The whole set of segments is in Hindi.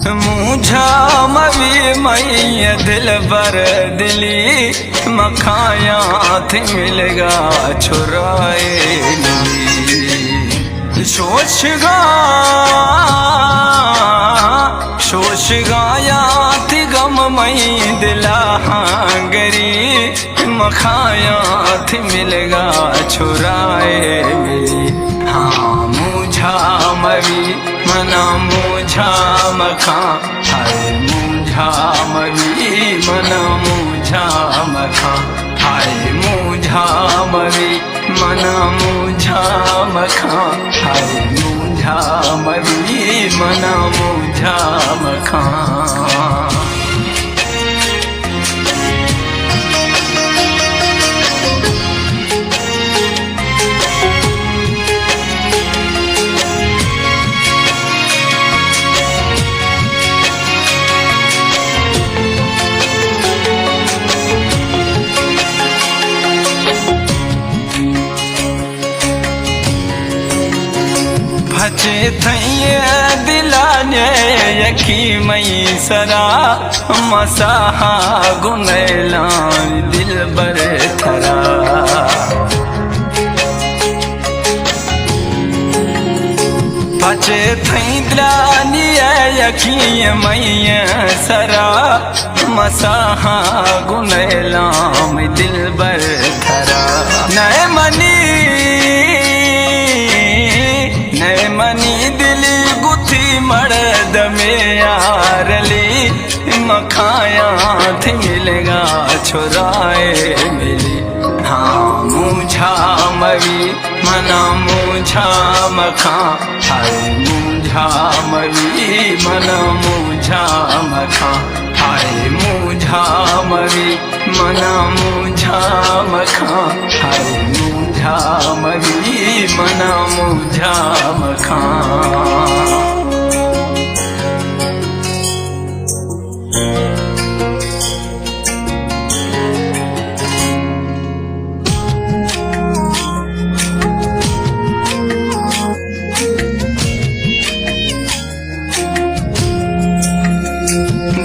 मुझा मवी मैया दिल बर दिली मखाया थे मिलगा छुराए शोश गाया थी गम मई दिला हांगरी मखाया थी मिलगा छुराए मिली। हाँ मुझा मवी मना मुझा मखा हाय मुझा मवी मना मुझा मखा हाय मुझा मवी मना मुझा मखा हाय मुझा मवी मना मुझा मखा। भचे थैये दिलाने यखी मई सरा मसाहा गुनैला दिल बर थरा। भचे थई दिलाने यखी मई सरा मसाहा गुनैला दिल बर थरा। नए मनी दिली गुथी मर्द में यारली मखाया थी मिलेगा छुराए मिली। हाँ मुझा मवी मना मुझा मखा हाय मुझा मवी मना मुझा मखा हाय मुझा मवी मना मुझा मखा हाय मुझा मवी मना मुझा मखा।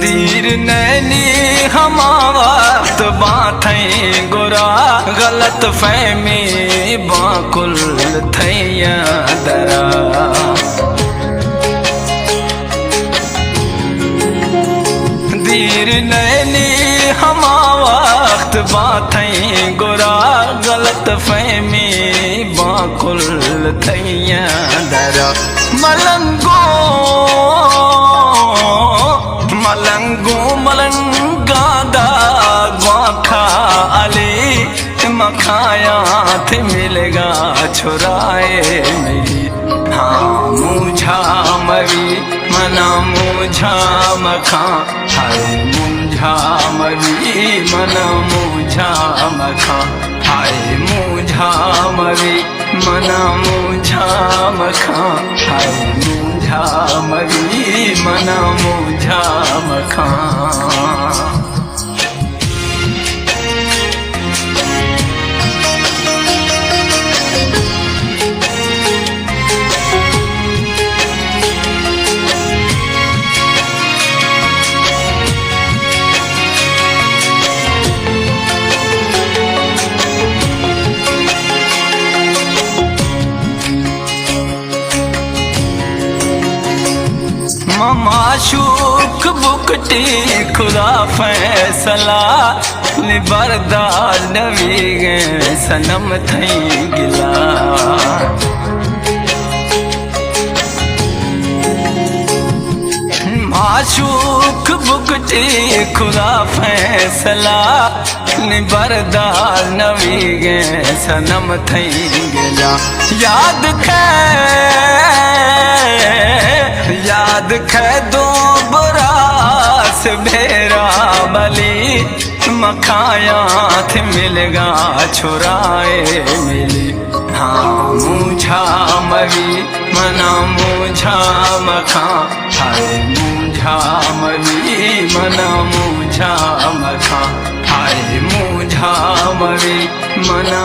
दीर नैनी हमा वक्त बाथई गुरा गलत फहमी बाकुल थैया दरा। दीर नैनी हमा वक्त बाथई गुरा गलत फहमी बाकुल थैया दरा। मलंगा दा ग्वाखा अली मखाया थे मिलेगा छुराए मिली। हाँ मुझा मवी मना मुझा मखा हाय मुझा मवी मना मुझा मखा हाय मुझा मवी मना मुझा मखा हाय मुझा मवी मना मुझा मखा। माशूक बुकटी खुदा फैसला बरदार नवी गए सनम थई गिला। माशूक बुकटी खुदा फैसला बरदार नवी गए सनम थई गिला। याद खे दो बरास भेरा बली मखाया थे मिलगा छुराए मिली। हाँ मुझा मवी मना मुझा मखा हाय मुझा मवी मना मुझा मखा हाय मुझा मवी मना